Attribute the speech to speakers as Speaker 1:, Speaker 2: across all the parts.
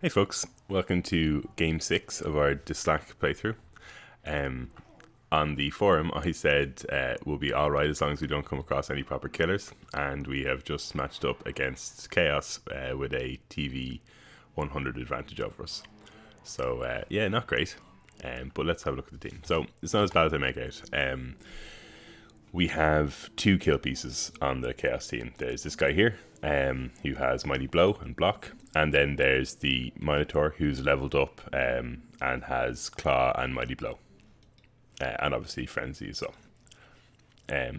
Speaker 1: Hey folks, welcome to game 6 of our Släck playthrough. Um, on the forum I said we'll be alright as long as we don't come across any proper killers, and we have just matched up against Chaos with a TV 100 advantage over us. So yeah, not great, but let's have a look at the team. So it's not as bad as I make out. We have 2 kill pieces on the Chaos team. There's this guy here, who has Mighty Blow and Block, and then there's the Minotaur who's leveled up and has Claw and Mighty Blow, and obviously Frenzy as well.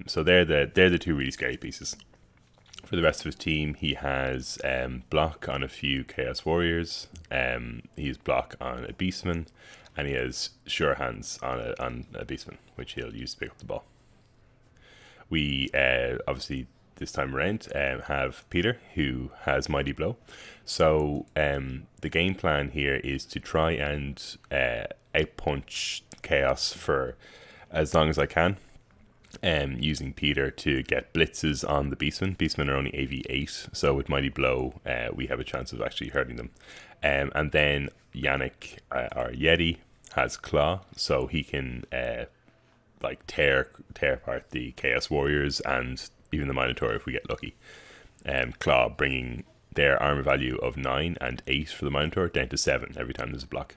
Speaker 1: So they're the 2 really scary pieces. For the rest of his team, he has Block on a few Chaos Warriors, he's Block on a Beastman, and he has Sure Hands on a Beastman, which he'll use to pick up the ball. We obviously this time around have Peter, who has Mighty Blow. So the game plan here is to try and outpunch Chaos for as long as I can, using Peter to get blitzes on the Beastmen. Beastmen are only AV8, so with Mighty Blow we have a chance of actually hurting them. And then Yannick, our Yeti, has Claw, so he can like tear apart the Chaos Warriors and even the Minotaur if we get lucky. Claw bringing their armor value of 9 and 8 for the Minotaur down to 7 every time there's a block.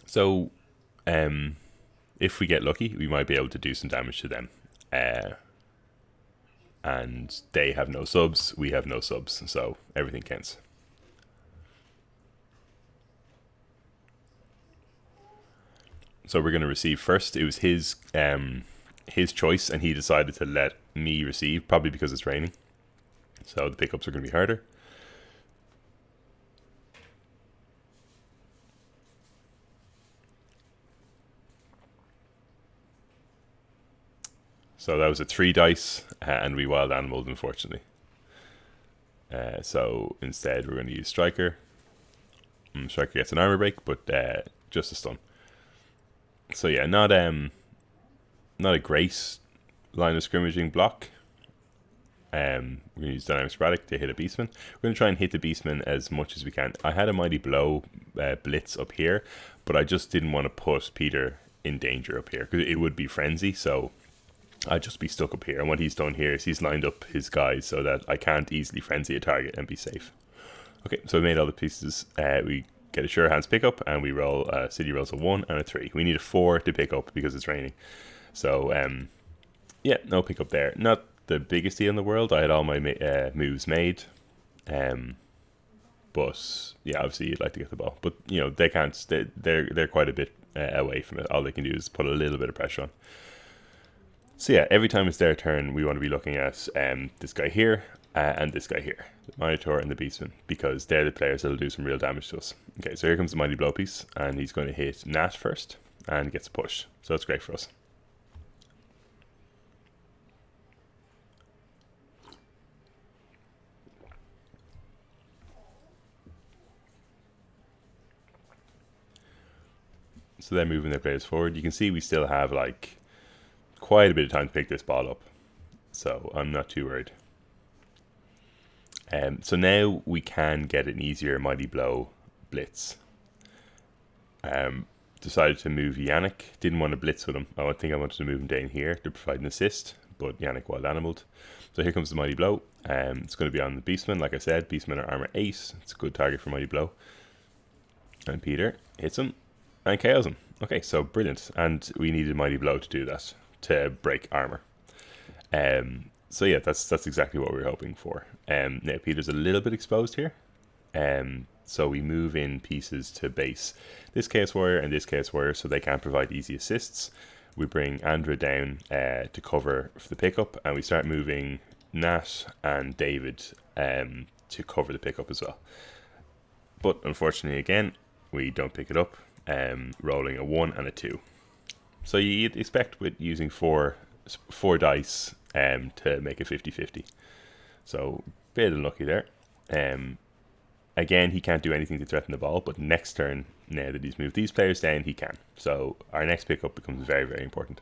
Speaker 1: So if we get lucky, we might be able to do some damage to them. And they have no subs, we have no subs, so everything counts. So we're going to receive first. It was his choice, and he decided to let me receive, probably because it's raining. So the pickups are going to be harder. So that was a 3 dice, and we wild animaled, unfortunately. So instead we're going to use Striker. Striker gets an armor break, but just a stun. So yeah, not a great line of scrimmaging block. We're going to use Dynamic Sporadic to hit a Beastman. We're going to try and hit the Beastman as much as we can. I had a Mighty Blow blitz up here, but I just didn't want to put Peter in danger up here, because it would be Frenzy, so I'd just be stuck up here. And what he's done here is he's lined up his guys so that I can't easily Frenzy a target and be safe. Okay, so we made all the pieces. We get a Sure Hands pickup, and we roll City rolls a 1 and a 3. We need a 4 to pick up because it's raining. So yeah, no pickup there. Not the biggest deal in the world. I had all my moves made, but yeah, obviously you'd like to get the ball, but you know they can't. They're quite a bit away from it. All they can do is put a little bit of pressure on. So yeah, every time it's their turn, we want to be looking at this guy here and this guy here, the Minotaur and the Beastman, because they're the players that'll do some real damage to us. Okay, so here comes the Mighty Blow piece, and he's going to hit Nat first and gets a push. So that's great for us. So they're moving their players forward. You can see we still have like quite a bit of time to pick this ball up, so I'm not too worried. So now we can get an easier Mighty Blow blitz. Decided to move Yannick. Didn't want to blitz with him. I think I wanted to move him down here to provide an assist, but Yannick wild animaled. So here comes the Mighty Blow. It's going to be on the Beastman. Like I said, Beastman are armor 8. It's a good target for Mighty Blow. And Peter hits him and KOs him. Okay, so brilliant. And we needed Mighty Blow to do that, to break armor. So yeah, that's exactly what we were hoping for. Now Peter's a little bit exposed here. So we move in pieces to base this Chaos Warrior and this Chaos Warrior, so they can provide easy assists. We bring Andra down to cover for the pickup, and we start moving Nat and David to cover the pickup as well. But unfortunately, again, we don't pick it up, rolling a 1 and a 2. So you'd expect with using four dice to make a 50-50. So bit unlucky there. Again, he can't do anything to threaten the ball, but next turn, now that he's moved these players down, he can. So our next pickup becomes very, very important.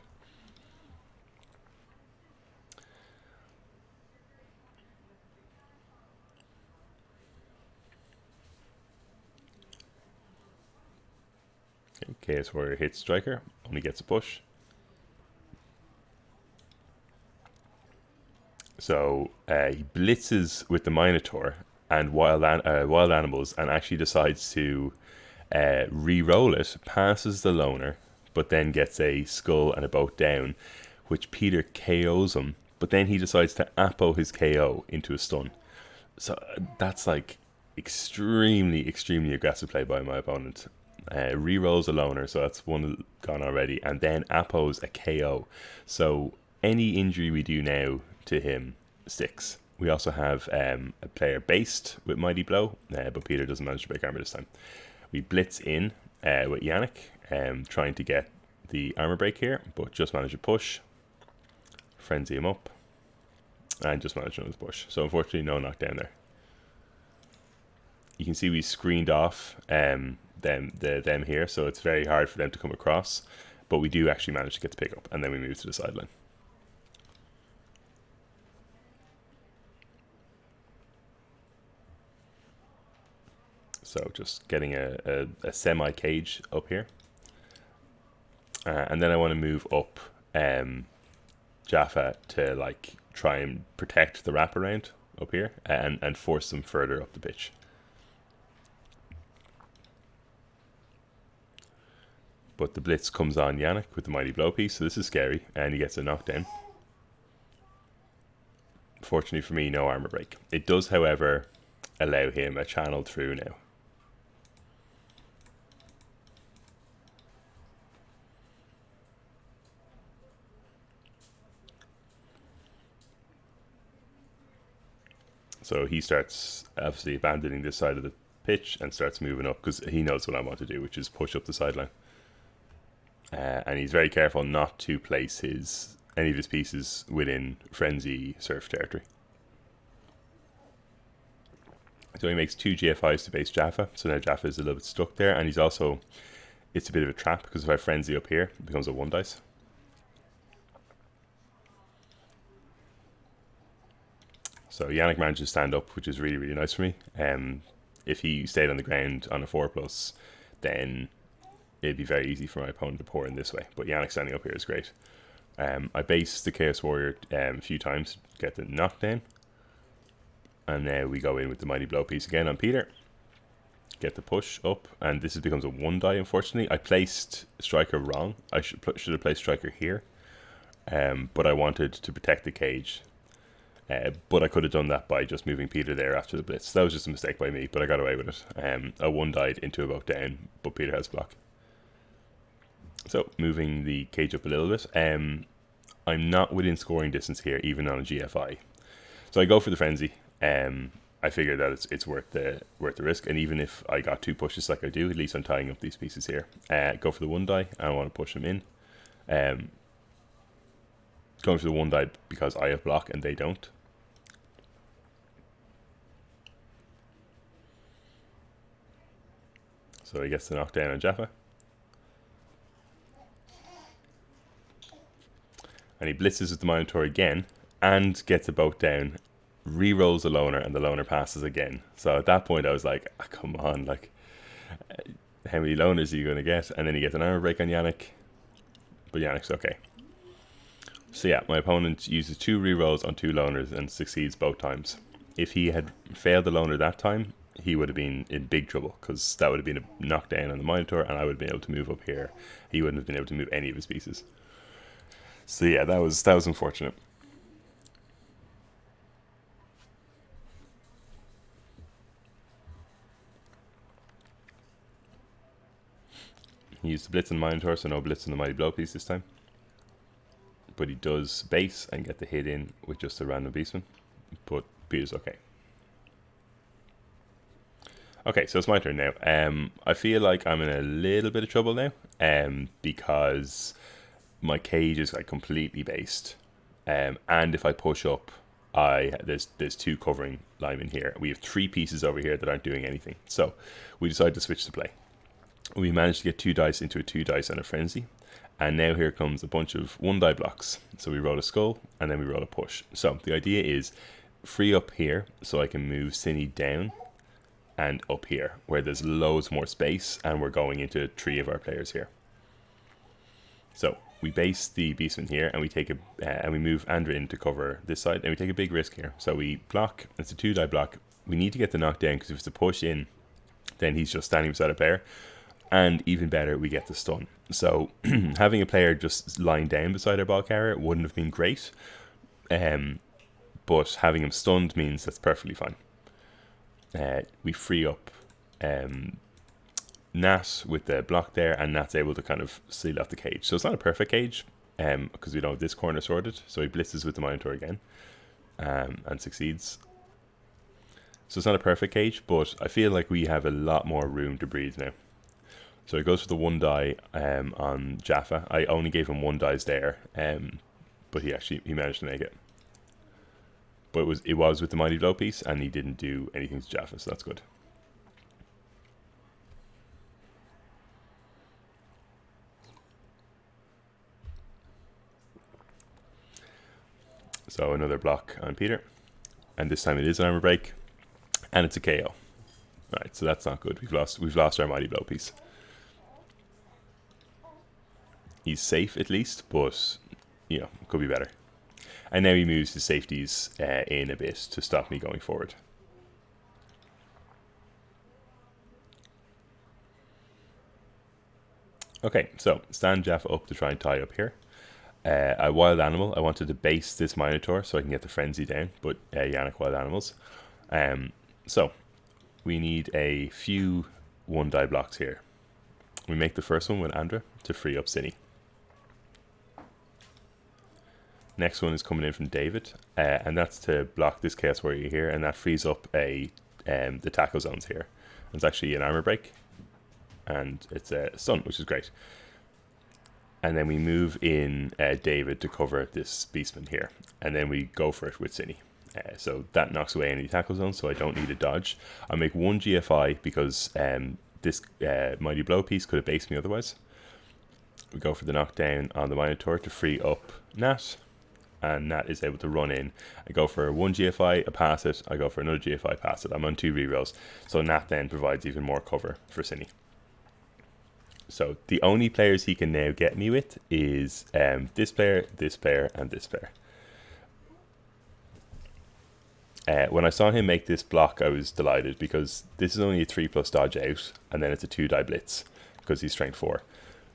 Speaker 1: Okay, Chaos Warrior hits Striker, only gets a push. So he blitzes with the Minotaur and wild animals, and actually decides to re-roll it, passes the loner, but then gets a skull and a boat down, which Peter KOs him. But then he decides to Apo his KO into a stun. So that's like extremely, extremely aggressive play by my opponent. Re-rolls a loner, so that's one gone already, and then Apos a KO. So any injury we do now to him sticks. We also have a player based with Mighty Blow, but Peter doesn't manage to break armor this time. We blitz in with Yannick, trying to get the armor break here, but just manage to push, frenzy him up, and just manage another push. So unfortunately, no knockdown there. You can see we screened off them here, so it's very hard for them to come across, but we do actually manage to get the pick up, and then we move to the sideline. So just getting a semi-cage up here. And then I want to move up Jaffa to like try and protect the wraparound up here and force them further up the pitch. But the blitz comes on Yannick with the Mighty Blow piece, so this is scary, and he gets a knockdown. Fortunately for me, no armor break. It does, however, allow him a channel through now. So he starts obviously abandoning this side of the pitch and starts moving up because he knows what I want to do, which is push up the sideline. And he's very careful not to place any of his pieces within Frenzy Surf territory. So he makes 2 GFIs to base Jaffa. So now Jaffa is a little bit stuck there, and it's a bit of a trap because if I Frenzy up here, it becomes a 1 dice. So Yannick manages to stand up, which is really, really nice for me. If he stayed on the ground on a 4+, then it'd be very easy for my opponent to pour in this way. But Yannick standing up here is great. I base the Chaos Warrior a few times to get the knockdown. And now we go in with the Mighty Blow piece again on Peter. Get the push up, and this becomes a 1 die, unfortunately. I placed Striker wrong. I should have placed Striker here. But I wanted to protect the cage. But I could have done that by just moving Peter there after the blitz. That was just a mistake by me, but I got away with it. A 1 died into a boat down, but Peter has block. So moving the cage up a little bit. I'm not within scoring distance here, even on a GFI. So I go for the frenzy. I figure that it's worth the risk, and even if I got 2 pushes like I do, at least I'm tying up these pieces here. Go for the 1 die. I want to push them in. Going for the 1 die because I have block and they don't. So he gets the knockdown on Jaffa. And he blitzes with the Minotaur again and gets a boat down, re-rolls the loner, and the loner passes again. So at that point I was like, oh, come on, like, how many loners are you going to get? And then he gets an armor break on Yannick, but Yannick's okay. So yeah, my opponent uses 2 re-rolls on 2 loners and succeeds both times. If he had failed the loner that time, he would have been in big trouble because that would have been a knockdown on the Minotaur, and I would have been able to move up here. He wouldn't have been able to move any of his pieces. So yeah, that was unfortunate. He used the blitz on the Minotaur, so no blitz on the Mighty Blow piece this time. But he does base and get the hit in with just a random beastman. But Peter's okay. Okay, so it's my turn now. I feel like I'm in a little bit of trouble now, because my cage is like completely based, and if I push up, there's 2 covering linemen here. We have 3 pieces over here that aren't doing anything. So we decide to switch the play. We managed to get 2 dice into a 2 dice and a frenzy, and now here comes a bunch of 1 die blocks. So we roll a skull and then we roll a push. So the idea is free up here so I can move Cine down and up here, where there's loads more space, and we're going into 3 of our players here. So we base the beastman here, and we take and we move Andra in to cover this side, and we take a big risk here. So we block. It's a 2-die block. We need to get the knockdown, because if it's a push in, then he's just standing beside a player. And even better, we get the stun. So having a player just lying down beside our ball carrier wouldn't have been great. But having him stunned means that's perfectly fine. We free up Nat with the block there, and Nat's able to kind of seal off the cage. So it's not a perfect cage, because we don't have this corner sorted. So he blitzes with the Minotaur again, and succeeds. So it's not a perfect cage, but I feel like we have a lot more room to breathe now. So he goes for the 1 die on Jaffa. I only gave him 1 dice there, but he managed to make it. But it was with the Mighty Blow piece, and he didn't do anything to Jaffa, so that's good. So another block on Peter, and this time it is an armor break, and it's a KO. Right, so that's not good. We've lost our Mighty Blow piece. He's safe at least, but could be better. And now he moves his safeties in a bit to stop me going forward. Okay, so stand Jaffa up to try and tie up here. A wild animal. I wanted to base this Minotaur so I can get the frenzy down, but Yannick wild animals. So we need a few 1-die blocks here. We make the first one with Andra to free up Cine. Next one is coming in from David, and that's to block this Chaos Warrior here, and that frees up the tackle zones here. It's actually an armor break, and it's a stun, which is great. And then we move in David to cover this beastman here, and then we go for it with Cine. So that knocks away any tackle zones, so I don't need a dodge. I make 1 GFI because this Mighty Blow piece could have based me otherwise. We go for the knockdown on the Minotaur to free up Nat, and Nat is able to run in. I go for 1 GFI, I pass it, I go for another GFI, pass it. I'm on 2 rerolls, so Nat then provides even more cover for Cine. So the only players he can now get me with is this player, and this player. When I saw him make this block, I was delighted, because this is only a 3+ dodge out, and then it's a 2-die blitz because he's strength 4.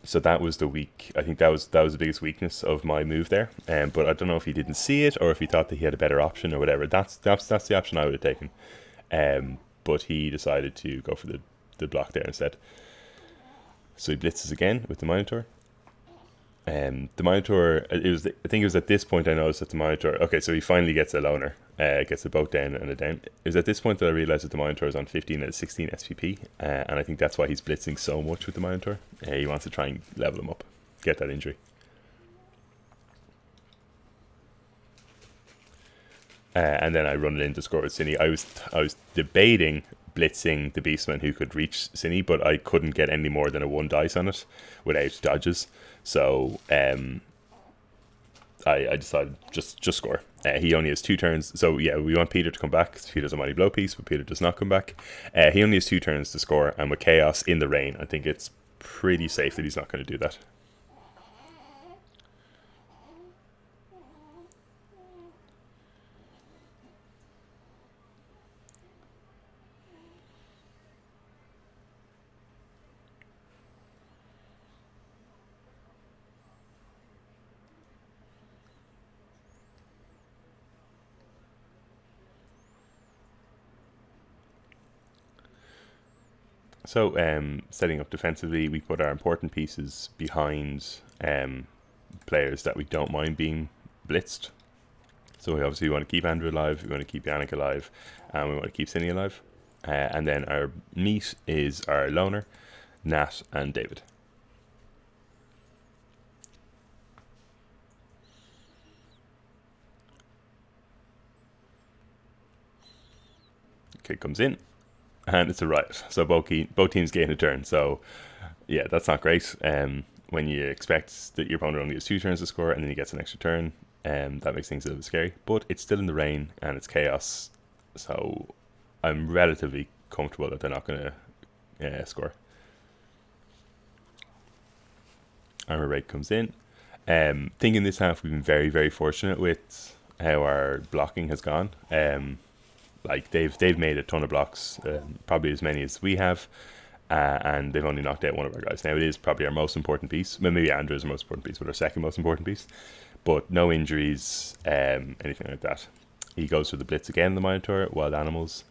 Speaker 1: So that was I think that was the biggest weakness of my move there. But I don't know if he didn't see it, or if he thought that he had a better option or whatever. That's the option I would have taken. But he decided to go for the block there instead. So he blitzes again with the Minotaur. The Minotaur, I think it was at this point I noticed that the Minotaur, okay, so he finally gets a loner, gets a boat down and a down. It was at this point that I realised that the Minotaur is on 15 and 16 SPP, and I think that's why he's blitzing so much with the Minotaur. He wants to try and level him up, get that injury. And then I run it in to score with Cine. I was debating blitzing the Beastman who could reach Cine, but I couldn't get any more than a 1 dice on it without dodges. So I decided just score. He only has 2 turns. So yeah, we want Peter to come back. Peter's a Mighty Blow piece, but Peter does not come back. He only has 2 turns to score, and with Chaos in the rain, I think it's pretty safe that he's not going to do that. So setting up defensively, we put our important pieces behind players that we don't mind being blitzed. So we obviously want to keep Andrew alive, we want to keep Yannick alive, and we want to keep Cine alive. And then our meat is our loner, Nat, and David. Okay, comes in. And it's a riot. So both teams gain a turn. So yeah, that's not great. When you expect that your opponent only has 2 turns to score and then he gets an extra turn, that makes things a little bit scary. But it's still in the rain and it's chaos, so I'm relatively comfortable that they're not going to score. Armor break comes in. Thinking this half we've been very, very fortunate with how our blocking has gone. Like they've made a ton of blocks, probably as many as we have, and they've only knocked out one of our guys. Now it is probably our most important piece. Well, maybe Andrew is our most important piece, but our second most important piece. But no injuries, anything like that. He goes for the blitz again, the Minotaur, wild animals,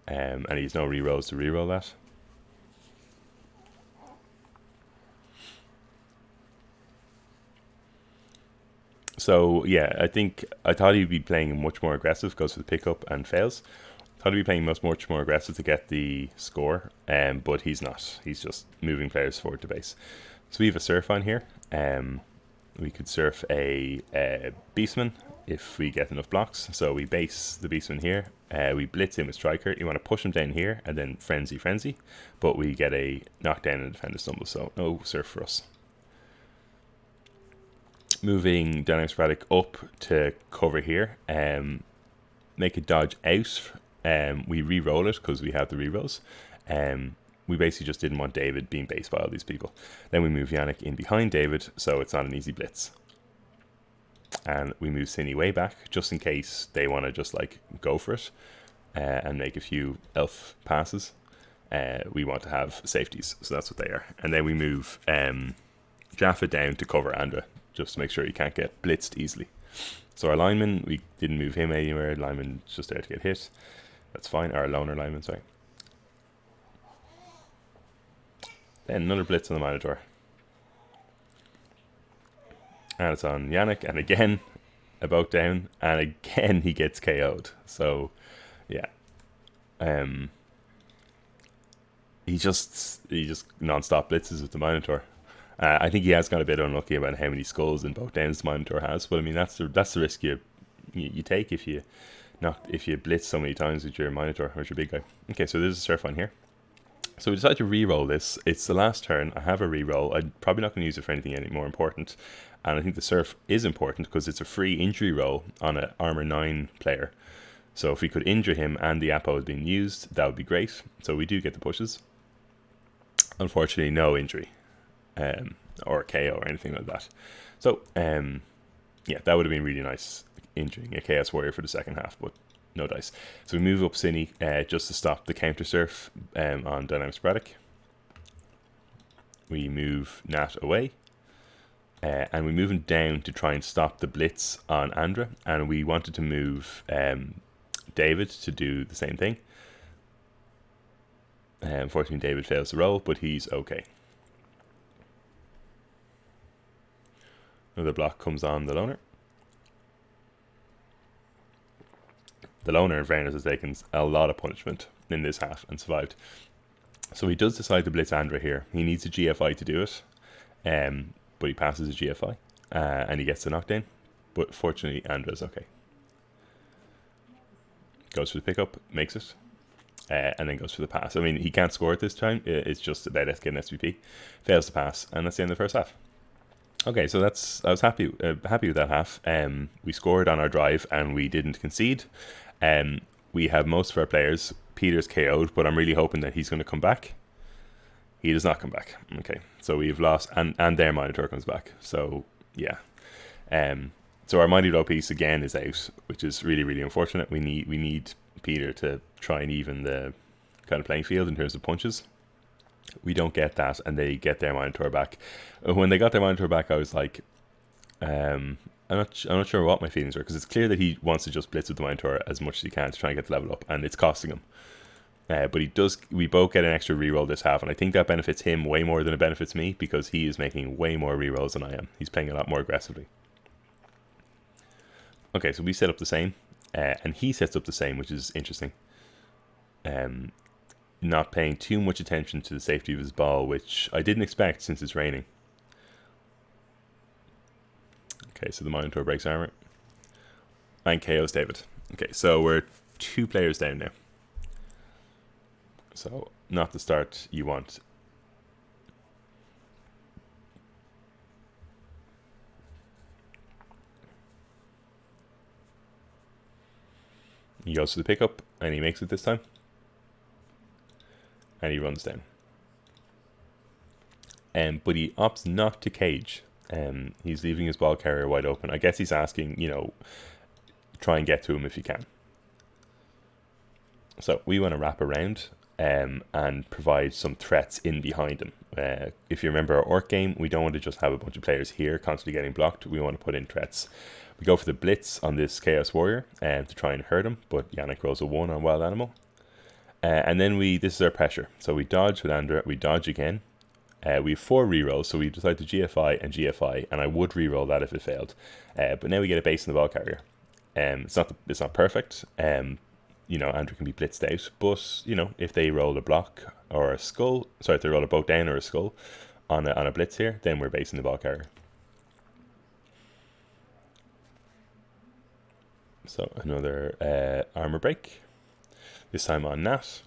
Speaker 1: and he's no rerolls to reroll that. So yeah, I thought he'd be playing much more aggressive, goes for the pickup and fails. Thought he'd be playing much more aggressive to get the score, but he's not. He's just moving players forward to base. So we have a surf on here. We could surf a beastman if we get enough blocks. So we base the beastman here. We blitz him with striker. You want to push him down here and then frenzy, but we get a knockdown and defender stumble. So no surf for us. Moving dynamic sporadic up to cover here, make a dodge out. We re-roll it because we have the re-rolls. We basically just didn't want David being based by all these people. Then we move Yannick in behind David, so it's not an easy blitz. And we move Cine way back, just in case they want to just like go for it and make a few elf passes. We want to have safeties, so that's what they are. And then we move Jaffa down to cover Andra, just to make sure he can't get blitzed easily. So our lineman, we didn't move him anywhere. Lineman's just there to get hit. That's fine. Our loner lineman, sorry. Then another blitz on the Minotaur. And it's on Yannick. And again, a boat down. And again, he gets KO'd. So, yeah. He just non-stop blitzes with the Minotaur. I think he has got a bit unlucky about how many skulls and boat downs the Minotaur has. But I mean, that's the risk you take if you blitz so many times with your Minotaur or your big guy. Okay, so there's a surf on here. So we decided to re-roll this. It's the last turn. I have a re-roll. I'm probably not going to use it for anything any more important. And I think the surf is important because it's a free injury roll on an armor 9 player. So if we could injure him and the Apo is being used, that would be great. So we do get the pushes. Unfortunately, no injury. Or KO or anything like that. So, yeah, that would have been really nice, injuring a Chaos Warrior for the second half, but no dice. So we move up Cine just to stop the counter surf on Dynamic Sporadic. We move Nat away. And we move him down to try and stop the blitz on Andra. And we wanted to move David to do the same thing. Unfortunately, David fails to roll, but he's okay. Another block comes on the loner. The loner, in fairness, has taken a lot of punishment in this half and survived. So he does decide to blitz Andra here. He needs a GFI to do it, but he passes a GFI and he gets the knockdown. But fortunately, Andra's okay. Goes for the pickup, makes it, and then goes for the pass. I mean, he can't score it this time. It's just about getting SVP. Fails to pass, and that's the end of the first half. Okay, so I was happy with that half. We scored on our drive and we didn't concede. We have most of our players. Peter's KO'd, but I'm really hoping that he's going to come back. He does not come back. Okay, so we've lost, and their Minotaur comes back. So yeah, so our Mighty Blow piece again is out, which is really, really unfortunate. We need Peter to try and even the kind of playing field in terms of punches. We don't get that, and they get their Minotaur back. When they got their Minotaur back, I was like, I'm not sure what my feelings were, because it's clear that he wants to just blitz with the Minotaur as much as he can to try and get the level up, and it's costing him. But he does. We both get an extra reroll this half, and I think that benefits him way more than it benefits me, because he is making way more rerolls than I am. He's playing a lot more aggressively. Okay, so we set up the same, and he sets up the same, which is interesting. Not paying too much attention to the safety of his ball, which I didn't expect since it's raining. Okay, so the Minotaur breaks armor and KOs David. Okay, so we're 2 players down now. So not the start you want. He goes to the pickup and he makes it this time. and he runs down. But he opts not to cage. He's leaving his ball carrier wide open. I guess he's asking, try and get to him if you can. So we want to wrap around and provide some threats in behind him. If you remember our orc game, we don't want to just have a bunch of players here constantly getting blocked. We want to put in threats. We go for the blitz on this Chaos Warrior to try and hurt him, but Yannick rolls a 1 on Wild Animal. And then this is our pressure. So we dodge with Andra, we dodge again. We have 4 rerolls, so we decide to GFI and GFI, and I would reroll that if it failed. But now we get a base in the ball carrier. It's not perfect. Andrew can be blitzed out, but if they roll a block or a skull, if they roll a boat down or a skull on a blitz here, then we're basing the ball carrier. So another armor break, this time on Nat,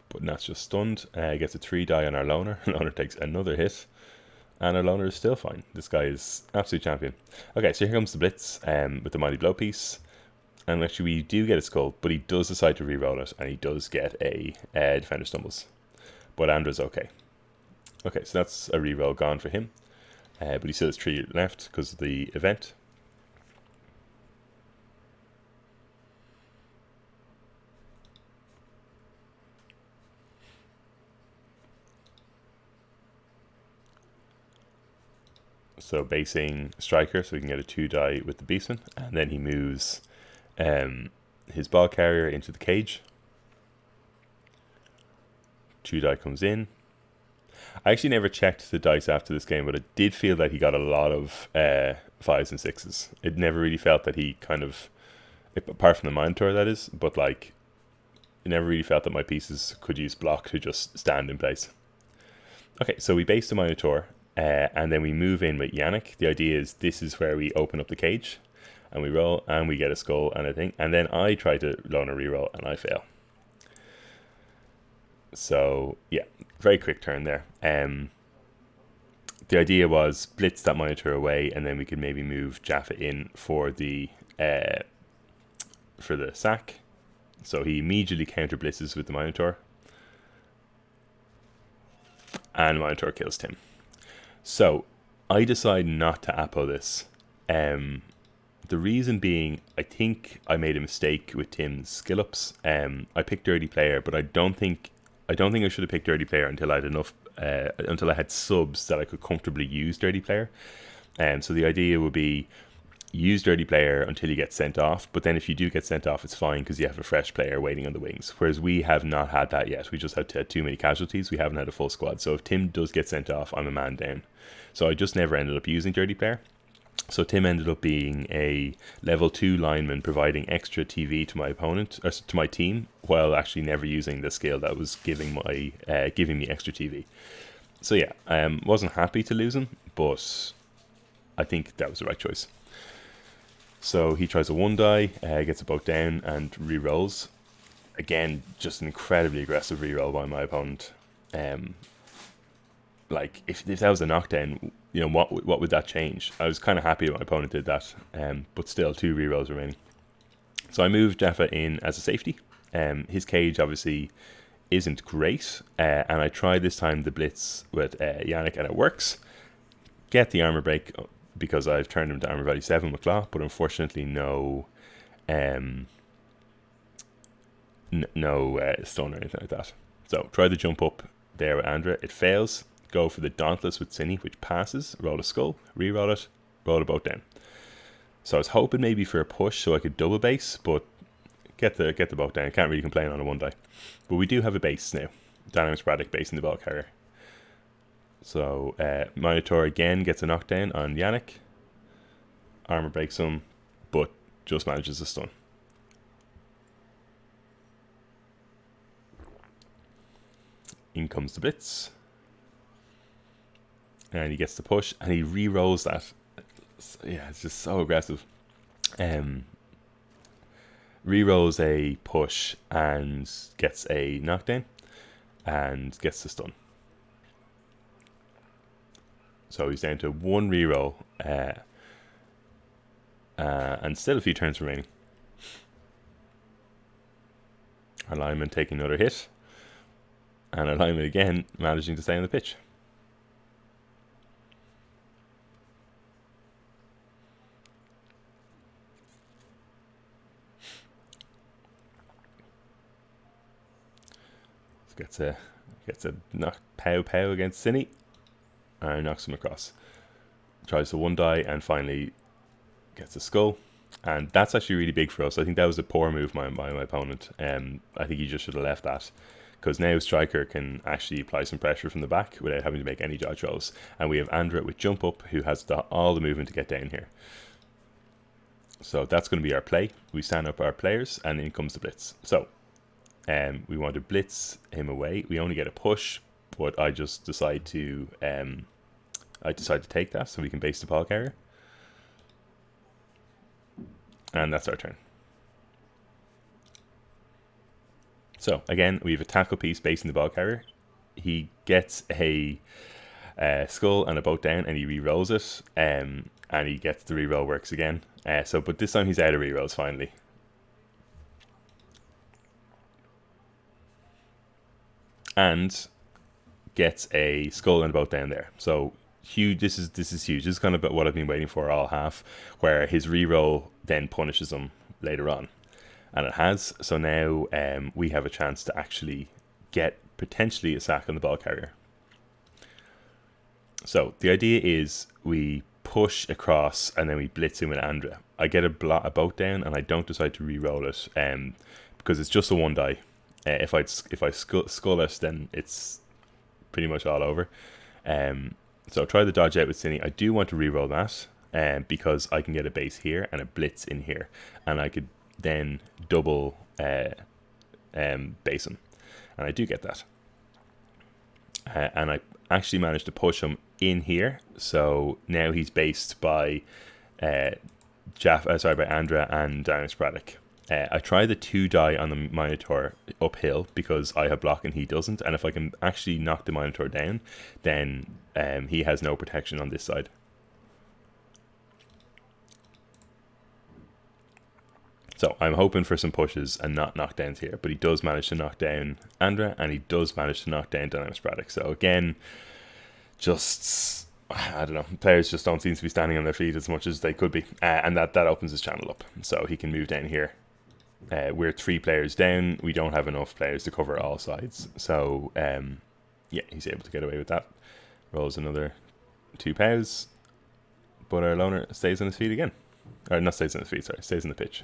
Speaker 1: but Nat's just stunned. Gets a 3 die on our loner. Loner takes another hit, and our loner is still fine. This guy is absolute champion. Okay, so here comes the blitz with the mighty blow piece. And actually we do get a skull, but he does decide to reroll it, and he does get a defender stumbles. But Andra's okay. Okay, so that's a reroll gone for him. But he still has 3 left because of the event. So basing striker, so we can get a 2 die with the beastman, and then he moves his ball carrier into the cage. 2 die comes in. I actually never checked the dice after this game, but it did feel that he got a lot of 5s and 6s. It never really felt that he kind of, apart from the Minotaur that is, but like, it never really felt that my pieces could use block to just stand in place. Okay, so we base the Minotaur, and then we move in with Yannick. The idea is this is where we open up the cage, and we roll, and we get a skull and a thing, and then I try to loner reroll, and I fail. So yeah, very quick turn there. The idea was blitz that Minotaur away, and then we could maybe move Jaffa in for the sack. So he immediately counter blitzes with the Minotaur, and Minotaur kills Tim. So I decide not to Apo this. The reason being, I think I made a mistake with Tim's skill ups. I picked Dirty Player, but I don't think I should have picked Dirty Player until I had enough, until I had subs that I could comfortably use Dirty Player. So the idea would be use Dirty Player until you get sent off, but then if you do get sent off, it's fine because you have a fresh player waiting on the wings. Whereas we have not had that yet. We just had too many casualties. We haven't had a full squad. So if Tim does get sent off, I'm a man down. So I just never ended up using Dirty Player. So Tim ended up being a level 2 lineman, providing extra TV to my opponent, or to my team, while actually never using the skill that was giving me extra TV. So yeah, wasn't happy to lose him, but I think that was the right choice. So he tries a 1 die, gets a boat down, and re-rolls. Again, just an incredibly aggressive re-roll by my opponent. Like if that was a knockdown, what would that change? I was kind of happy that my opponent did that, but still 2 rerolls remaining. So I moved Jaffa in as a safety. His cage obviously isn't great, and I tried this time the blitz with Yannick, and it works. Get the armor break because I've turned him to armor value 7 with Claw, but unfortunately no stun or anything like that. So try to jump up there with Andra, it fails. Go for the Dauntless with Cinny, which passes. Roll a skull, re-roll it, roll a boat down. So I was hoping maybe for a push so I could double base, but get the boat down. Can't really complain on a 1 die. But we do have a base now. Dynamic Sporadic base in the ball carrier. So Minotaur again gets a knockdown on Yannick. Armor breaks him, but just manages a stun. In comes the blitz. And he gets the push, and he re-rolls that. Yeah, it's just so aggressive. Re-rolls a push and gets a knockdown and gets the stun. So he's down to 1 re-roll and still a few turns remaining. Our lineman taking another hit. And alignment again, managing to stay on the pitch. Gets a knock pow against Cine, and knocks him across. Tries the one die and finally gets a skull, and that's actually really big for us. I think that was a poor move by my opponent. I think he just should have left that, because now Striker can actually apply some pressure from the back without having to make any dodge rolls, and we have Andra with jump up, who has all the movement to get down here. So that's going to be our play. We stand up our players, and in comes the blitz. So we want to blitz him away. We only get a push, but I just decide to take that so we can base the ball carrier. And that's our turn. So again, we have a tackle piece basing the ball carrier. He gets a skull and a boat down, and he re-rolls it, and he gets the re-roll works again. But this time he's out of re-rolls finally. And gets a skull and a boat down there. So huge. This is huge. This is kind of what I've been waiting for all half, where his re-roll then punishes him later on, and it has. So now we have a chance to actually get potentially a sack on the ball carrier. So the idea is we push across and then we blitz in with Andra. I get a boat down and I don't decide to re-roll it because it's just a one die. If I skull it, then it's pretty much all over. So try the dodge out with Cine. I do want to re-roll that because I can get a base here and a blitz in here, and I could then double base him, and I do get that. And I actually managed to push him in here, so now he's based by by Andra and Darius Braddock. I try the 2 die on the Minotaur uphill because I have block and he doesn't, and if I can actually knock the Minotaur down, then he has no protection on this side. So I'm hoping for some pushes and not knockdowns here, but he does manage to knock down Andra, and he does manage to knock down Dynamics Braddock. So again, just, I don't know, players just don't seem to be standing on their feet as much as they could be, and that opens his channel up, so he can move down here. We're 3 players down. We don't have enough players to cover all sides, so yeah, he's able to get away with that. Rolls another 2 pows, but our loner stays on his feet again. Or not stays on his feet, sorry, stays on the pitch.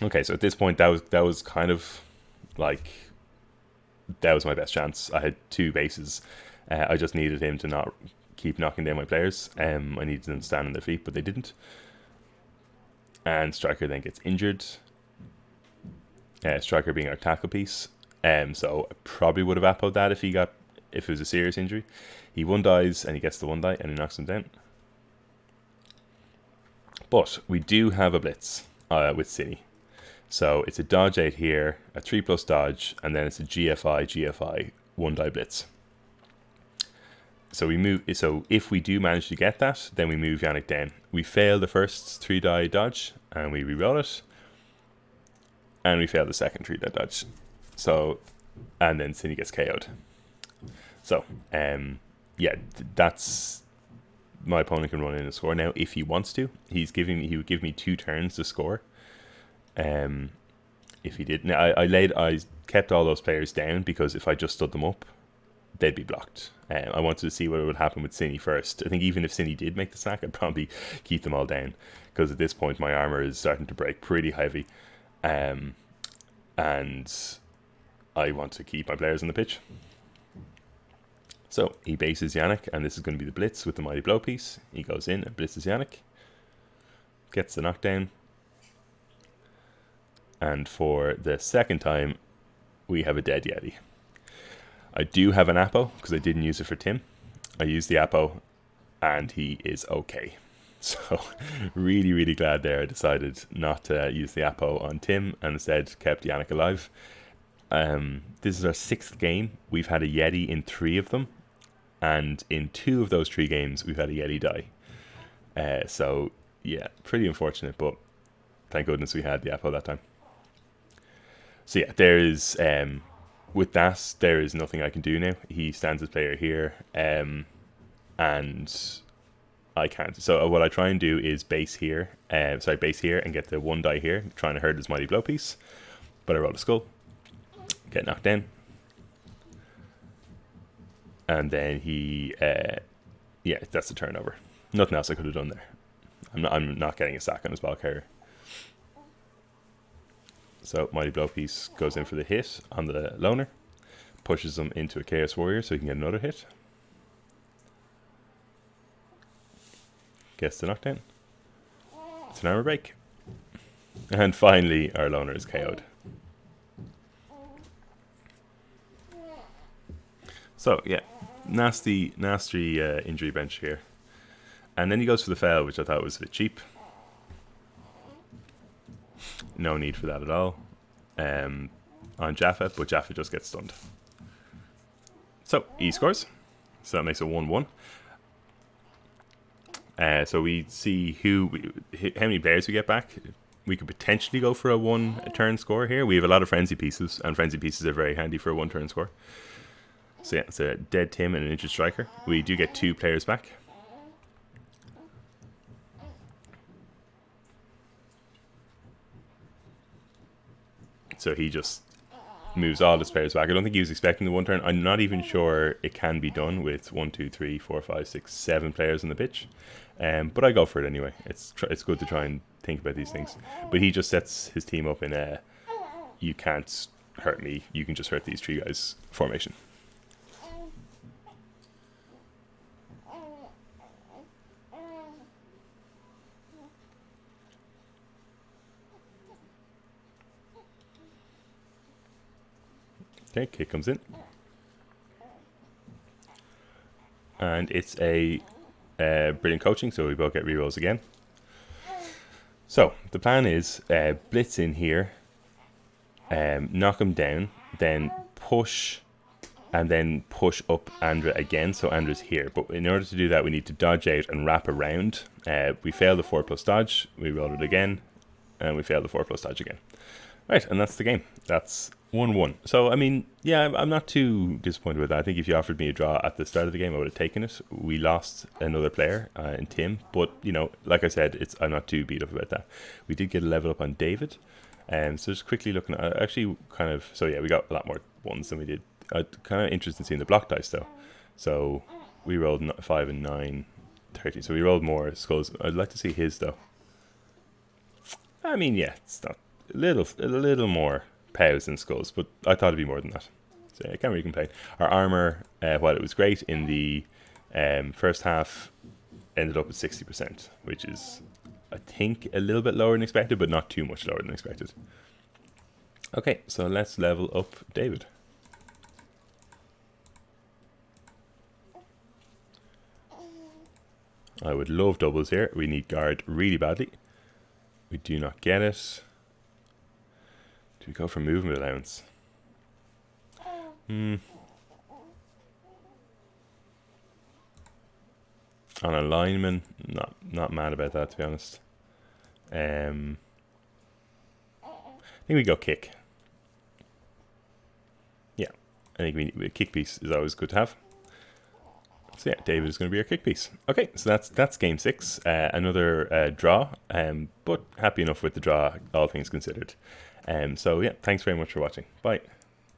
Speaker 1: Okay, so at this point, that was kind of like, that was my best chance. I had 2 bases. I just needed him to not keep knocking down my players. I needed them to stand on their feet, but they didn't. And Striker then gets injured. Striker being our tackle piece. So I probably would have appoed that if it was a serious injury. He 1 dies and he gets the 1 die and he knocks him down. But we do have a blitz with Cine. So it's a dodge 8 here, a 3+ dodge, and then it's a GFI 1 die blitz. So we move. So if we do manage to get that, then we move Yannick down. We fail the first 3 die dodge, and we re-roll it, and we fail the second 3 die dodge. So, and then Cine gets KO'd. So, yeah, that's, my opponent can run in and score now if he wants to. He would give me 2 turns to score. If he did, now I kept all those players down because if I just stood them up, they'd be blocked. I wanted to see what would happen with Cine first. I think even if Cine did make the sack, I'd probably keep them all down, because at this point my armor is starting to break pretty heavy, and I want to keep my players on the pitch. So he bases Yannick, and this is going to be the blitz with the mighty blow piece. He goes in and blitzes Yannick, gets the knockdown, and for the second time we have a dead Yeti. I do have an Apo because I didn't use it for Tim. I used the Apo and he is okay. So really, really glad there I decided not to use the Apo on Tim and instead kept Yannick alive. This is our 6th game. We've had a Yeti in 3 of them, and in 2 of those 3 games we've had a Yeti die. So yeah, pretty unfortunate, but Thank goodness we had the Apple that time. So yeah, there is with that there is nothing I can do now. He stands as player here, and I can't. So what I try and do is base here, base here and get the 1 die here, trying to hurt his mighty blow piece. But I roll a skull, get knocked down, and then he, yeah, that's the turnover. Nothing else I could have done there. I'm not getting a sack on his ball carrier. So mighty blow piece goes in for the hit on the loner, pushes him into a Chaos Warrior so he can get another hit. Gets the knockdown. It's an armor break. And finally, our loner is KO'd. So, yeah, nasty injury bench here. And then he goes for the fail, which I thought was a bit cheap. No need for that at all. On Jaffa, but Jaffa just gets stunned. So, he scores. So that makes it 1-1. So we see how many players we get back. We could potentially go for a 1-turn score here. We have a lot of frenzy pieces, and frenzy pieces are very handy for a 1-turn score. So yeah, it's a dead Tim and an injured striker. We do get 2 players back. So he just moves all his players back. I don't think he was expecting the 1-turn. I'm not even sure it can be done with 1, 2, 3, 4, 5, 6, 7 players on the pitch. But I go for it anyway. It's good to try and think about these things. But he just sets his team up in a you can't hurt me, you can just hurt these 3 guys formation. Okay, kick comes in. And it's a brilliant coaching, so we both get rerolls again. So, the plan is blitz in here, knock him down, then push, and then push up Andra again, so Andra's here. But in order to do that, we need to dodge out and wrap around. We fail the 4+ dodge, we roll it again, and we fail the 4+ dodge again. Right, and that's the game. That's 1-1. So, I mean, yeah, I'm not too disappointed with that. I think if you offered me a draw at the start of the game, I would have taken it. We lost another player in Tim, but, you know, like I said, I'm not too beat up about that. We did get a level up on David. So just quickly looking at, actually kind of, so yeah, we got a lot more 1s than we did. Kind of interested in seeing the block dice, though. So we rolled 5 and 9, 30. So we rolled more skulls. I'd like to see his, though. I mean, yeah, it's not a little more pows than skulls, but I thought it'd be more than that. So I can't really complain. Our armor, while it was great in the first half, ended up at 60%, which is, I think, a little bit lower than expected, but not too much lower than expected. Okay, so let's level up David. I would love doubles here. We need guard really badly. We do not get it. Do we go for movement allowance? On a lineman, not mad about that, to be honest. I think we go kick. Yeah, I think a kick piece is always good to have. So yeah, David is going to be our kick piece. Okay, so that's game 6. Another draw, but happy enough with the draw, all things considered. So yeah, thanks very much for watching. Bye.